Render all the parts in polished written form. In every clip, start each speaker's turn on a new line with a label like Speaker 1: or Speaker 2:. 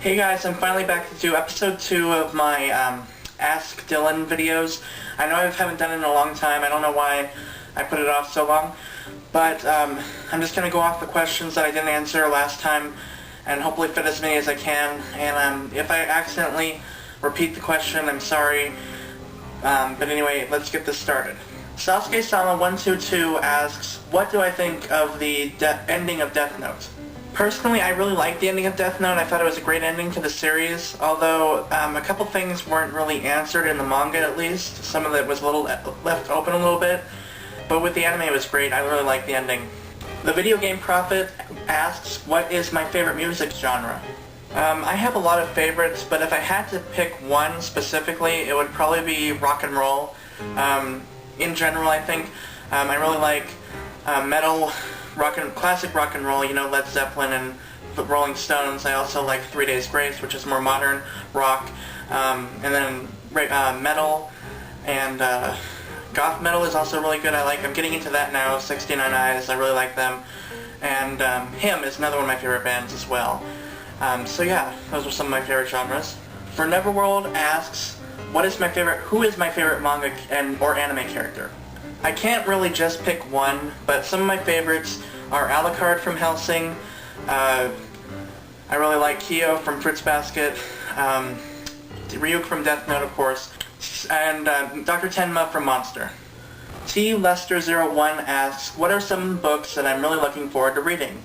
Speaker 1: Hey guys, I'm finally back to do episode 2 of my Ask Dylan videos. I know I haven't done it in a long time. I don't know why I put it off so long. But I'm just going to go off the questions that I didn't answer last time and hopefully fit as many as I can. And if I accidentally repeat the question, I'm sorry. But anyway, let's get this started. Sasuke-sama122 asks, what do I think of the ending of Death Note? Personally, I really liked the ending of Death Note. I thought it was a great ending to the series, although a couple things weren't really answered in the manga at least. Some of it was a little left open a little bit, but with the anime it was great. I really liked the ending. The Video Game Prophet asks, what is my favorite music genre? I have a lot of favorites, but if I had to pick one specifically, it would probably be rock and roll. In general, I think I really like metal, classic rock and roll, you know, Led Zeppelin and the Rolling Stones. I also like 3 Days Grace, which is more modern rock, and then metal and goth metal is also really good. I'm getting into that now. 69 Eyes, I really like them, and Him is another one of my favorite bands as well. So yeah, those are some of my favorite genres. For Neverworld asks, who is my favorite manga or anime character? I can't really just pick one, but some of my favorites are Alucard from Hellsing. I really like Kyo from Fruits Basket, Ryuk from Death Note, of course, and Dr. Tenma from Monster. T. Lester01 asks, what are some books that I'm really looking forward to reading?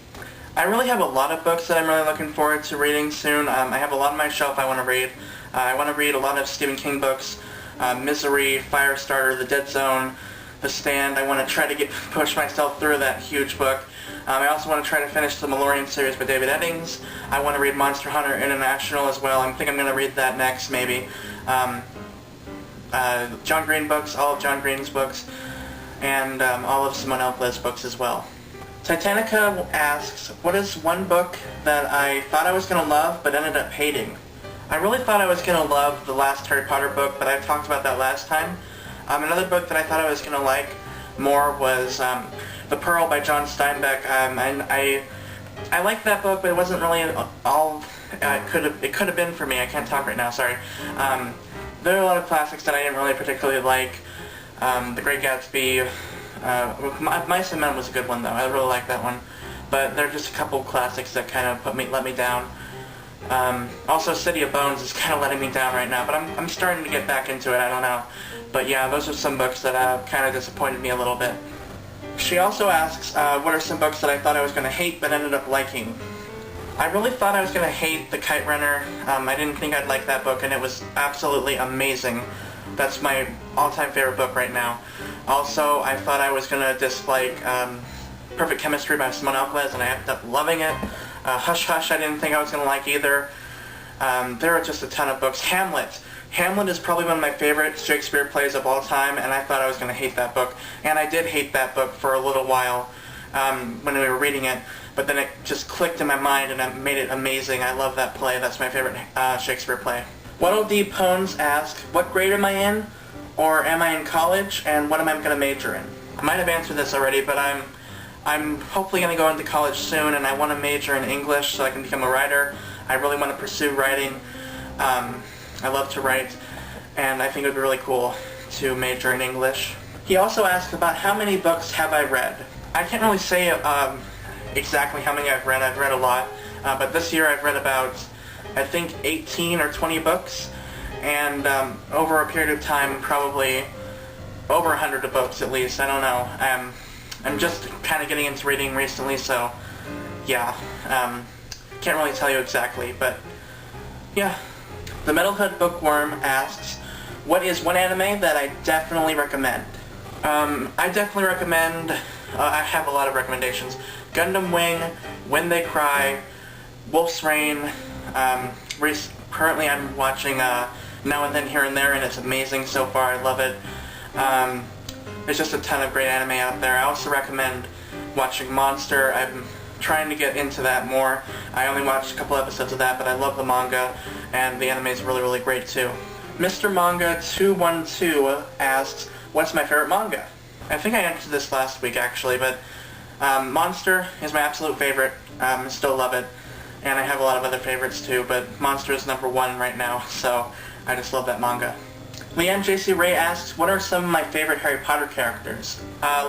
Speaker 1: I really have a lot of books that I'm really looking forward to reading soon. I have a lot on my shelf I want to read. I want to read a lot of Stephen King books, Misery, Firestarter, The Dead Zone, The Stand. I want to try to push myself through that huge book. I also want to try to finish the Malloreon series by David Eddings. I want to read Monster Hunter International as well. I think I'm going to read that next, maybe. John Green books, all of John Green's books, and all of Simone Alple's books as well. Titanica asks, what is one book that I thought I was going to love but ended up hating? I really thought I was going to love the last Harry Potter book, but I talked about that last time. Another book that I thought I was going to like more was The Pearl by John Steinbeck. And I liked that book, but it wasn't really all it could have been for me. I can't talk right now, sorry. There are a lot of classics that I didn't really particularly like. The Great Gatsby. Mice and Men was a good one, though. I really liked that one. But there are just a couple classics that kind of let me down. Also, City of Bones is kind of letting me down right now, but I'm starting to get back into it, I don't know. But yeah, those are some books that kind of disappointed me a little bit. She also asks, what are some books that I thought I was going to hate but ended up liking? I really thought I was going to hate The Kite Runner. I didn't think I'd like that book, and it was absolutely amazing. That's my all-time favorite book right now. Also, I thought I was going to dislike Perfect Chemistry by Simone Alples, and I ended up loving it. Hush Hush I didn't think I was going to like either. There are just a ton of books. Hamlet. Hamlet is probably one of my favorite Shakespeare plays of all time, and I thought I was going to hate that book. And I did hate that book for a little while when we were reading it, but then it just clicked in my mind and it made it amazing. I love that play. That's my favorite Shakespeare play. Waddle D. Pones asks, what grade am I in? Or am I in college? And what am I going to major in? I might have answered this already, but I'm hopefully going to go into college soon, and I want to major in English so I can become a writer. I really want to pursue writing. I love to write, and I think it would be really cool to major in English. He also asked about how many books have I read. I can't really say exactly how many I've read. I've read a lot, but this year I've read about, I think, 18 or 20 books, and over a period of time, probably over 100 books at least. I don't know. I'm just kind of getting into reading recently, so yeah, can't really tell you exactly, but yeah. The Metalhead Bookworm asks, what is one anime that I definitely recommend? I definitely recommend, I have a lot of recommendations, Gundam Wing, When They Cry, Wolf's Rain. Currently I'm watching Now and Then Here and There, and it's amazing so far. I love it. There's just a ton of great anime out there. I also recommend watching Monster. I'm trying to get into that more. I only watched a couple episodes of that, but I love the manga, and the anime is really, really great too. Mr. Manga 212 asks, what's my favorite manga? I think I answered this last week actually, but Monster is my absolute favorite. I still love it. and I have a lot of other favorites too, but Monster is #1 right now, so I just love that manga. Leanne J.C. Ray asks, what are some of my favorite Harry Potter characters?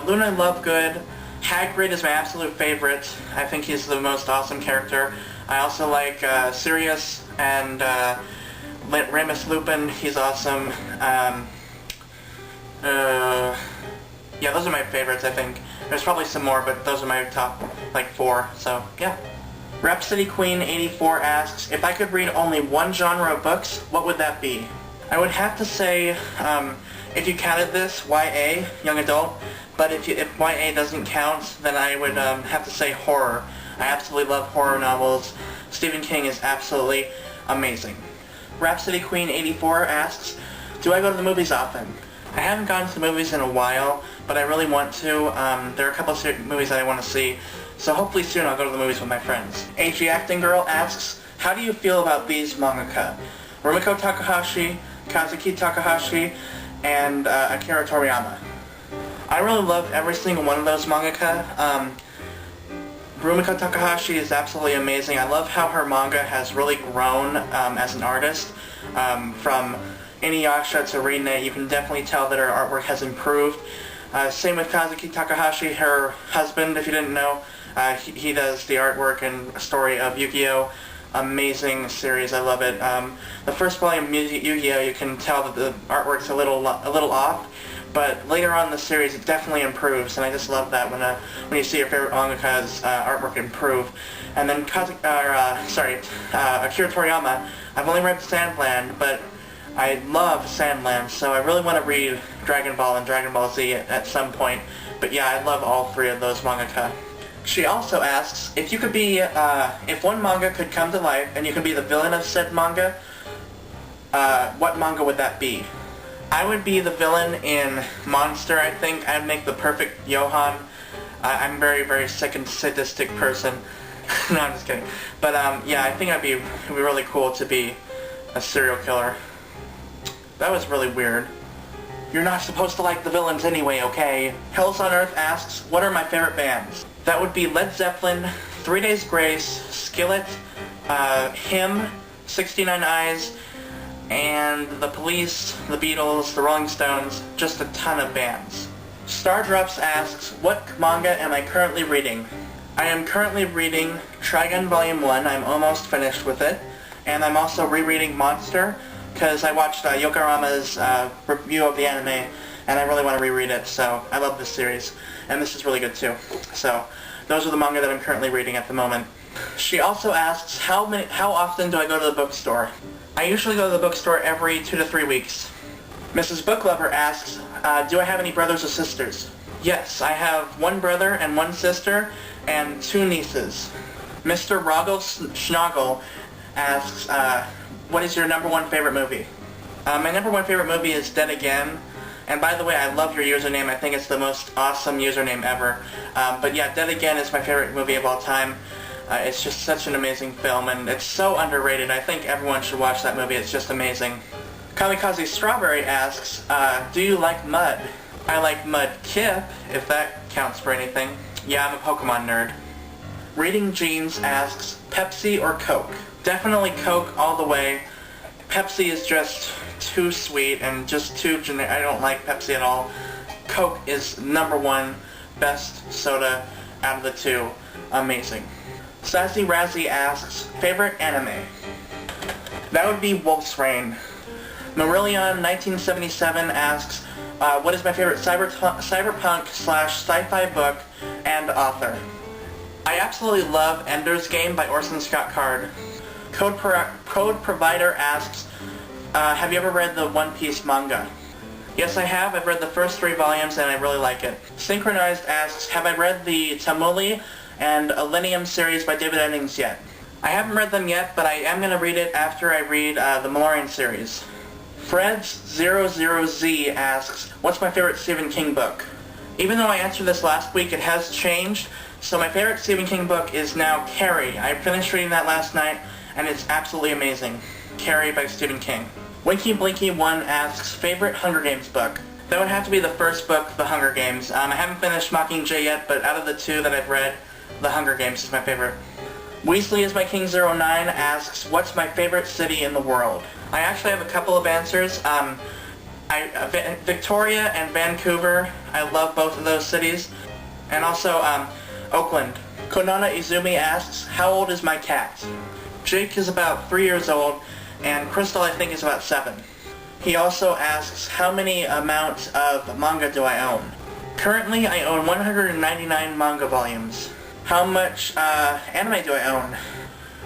Speaker 1: Luna Lovegood. Hagrid is my absolute favorite. I think he's the most awesome character. I also like Sirius and Remus Lupin. He's awesome. Yeah, those are my favorites, I think. There's probably some more, but those are my top, 4, so, yeah. Rhapsody Queen 84 asks, if I could read only one genre of books, what would that be? I would have to say, if you counted this, YA, young adult, but if YA doesn't count, then I would have to say horror. I absolutely love horror novels. Stephen King is absolutely amazing. Rhapsody Queen 84 asks, do I go to the movies often? I haven't gone to the movies in a while, but I really want to. There are a couple of movies that I want to see, so hopefully soon I'll go to the movies with my friends. AG Acting Girl asks, how do you feel about these mangaka? Rumiko Takahashi, Kazuki Takahashi, and Akira Toriyama. I really love every single one of those mangaka. Rumiko Takahashi is absolutely amazing. I love how her manga has really grown as an artist. From Inuyasha to Rinne, you can definitely tell that her artwork has improved. Same with Kazuki Takahashi, her husband, if you didn't know. He does the artwork and story of Yu-Gi-Oh! Amazing series, I love it. The first volume of Yu-Gi-Oh! You can tell that the artwork's a little off, but later on in the series it definitely improves, and I just love that when you see your favorite mangaka's artwork improve. And then Akira Toriyama, I've only read Sandland, but I love Sandland, so I really want to read Dragon Ball and Dragon Ball Z at some point. But yeah, I love all three of those mangaka. She also asks, if you could be, if one manga could come to life and you could be the villain of said manga, what manga would that be? I would be the villain in Monster, I think. I'd make the perfect Johan. I'm a very, very sick and sadistic person. No, I'm just kidding. But yeah, I think it'd be really cool to be a serial killer. That was really weird. You're not supposed to like the villains anyway, okay? Hells on Earth asks, what are my favorite bands? That would be Led Zeppelin, 3 Days Grace, Skillet, Him, 69 Eyes, and The Police, The Beatles, The Rolling Stones, just a ton of bands. Stardrops asks, what manga am I currently reading? I am currently reading Trigun Volume 1, I'm almost finished with it, and I'm also rereading Monster, because I watched Yokorama's review of the anime, and I really want to reread it, so I love this series. And this is really good too. So, those are the manga that I'm currently reading at the moment. She also asks, how often do I go to the bookstore? I usually go to the bookstore every 2 to 3 weeks. Mrs. Booklover asks, do I have any brothers or sisters? Yes, I have 1 brother and 1 sister, and 2 nieces. Mr. Roggle Schnoggle asks, what is your #1 favorite movie? My #1 favorite movie is Dead Again. And by the way, I love your username. I think it's the most awesome username ever. But yeah, Dead Again is my favorite movie of all time. It's just such an amazing film, and it's so underrated. I think everyone should watch that movie. It's just amazing. Kamikaze Strawberry asks, do you like Mud? I like Mudkip, if that counts for anything. Yeah, I'm a Pokemon nerd. Reading Jeans asks, Pepsi or Coke? Definitely Coke all the way. Pepsi is just too sweet and just too generic. I don't like Pepsi at all. Coke is #1 best soda out of the 2. Amazing. Sassy Razzie asks, favorite anime? That would be Wolf's Rain. Marillion 1977 asks, what is my favorite cyberpunk/sci-fi book and author? I absolutely love Ender's Game by Orson Scott Card. Code Provider asks, have you ever read the One Piece manga? Yes, I have. I've read the first 3 volumes and I really like it. Synchronized asks, have I read the Tamuli and Millennium series by David Eddings yet? I haven't read them yet, but I am going to read it after I read the Malorian series. Freds00Z asks, what's my favorite Stephen King book? Even though I answered this last week, it has changed. So my favorite Stephen King book is now Carrie. I finished reading that last night, and it's absolutely amazing. Carrie by Stephen King. Winky Blinky 1 asks, favorite Hunger Games book? That would have to be the first book, The Hunger Games. I haven't finished Mockingjay yet, but out of the 2 that I've read, The Hunger Games is my favorite. Weasley is my King09 asks, what's my favorite city in the world? I actually have a couple of answers. Victoria and Vancouver, I love both of those cities. And also Oakland. Konana Izumi asks, how old is my cat? Jake is about 3 years old, and Crystal I think is about 7. He also asks, how many amounts of manga do I own? Currently I own 199 manga volumes. How much anime do I own?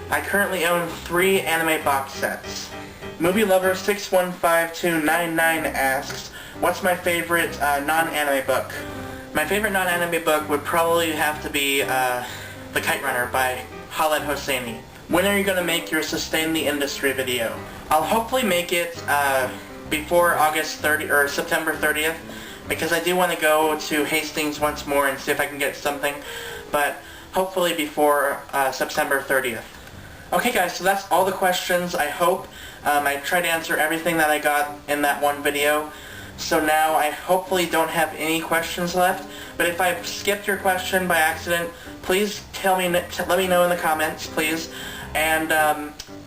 Speaker 1: I currently own 3 anime box sets. Movie Lover 615299 asks, what's my favorite non-anime book? My favorite non-anime book would probably have to be The Kite Runner by Khaled Hosseini. When are you going to make your Sustain the Industry video? I'll hopefully make it before August 30 or September 30th, because I do want to go to Hastings once more and see if I can get something, but hopefully before September 30th. Okay guys, so that's all the questions, I hope. I tried to answer everything that I got in that one video. So now I hopefully don't have any questions left. But if I've skipped your question by accident, please let me know in the comments, please. And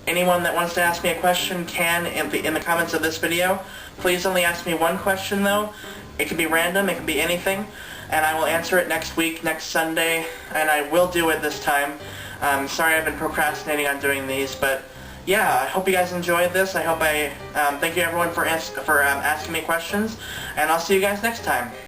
Speaker 1: anyone that wants to ask me a question can in the comments of this video. Please only ask me one question though. It can be random, it can be anything. And I will answer it next week, next Sunday. And I will do it this time. Sorry I've been procrastinating on doing these, but yeah, I hope you guys enjoyed this. I hope thank you everyone for asking me questions, and I'll see you guys next time.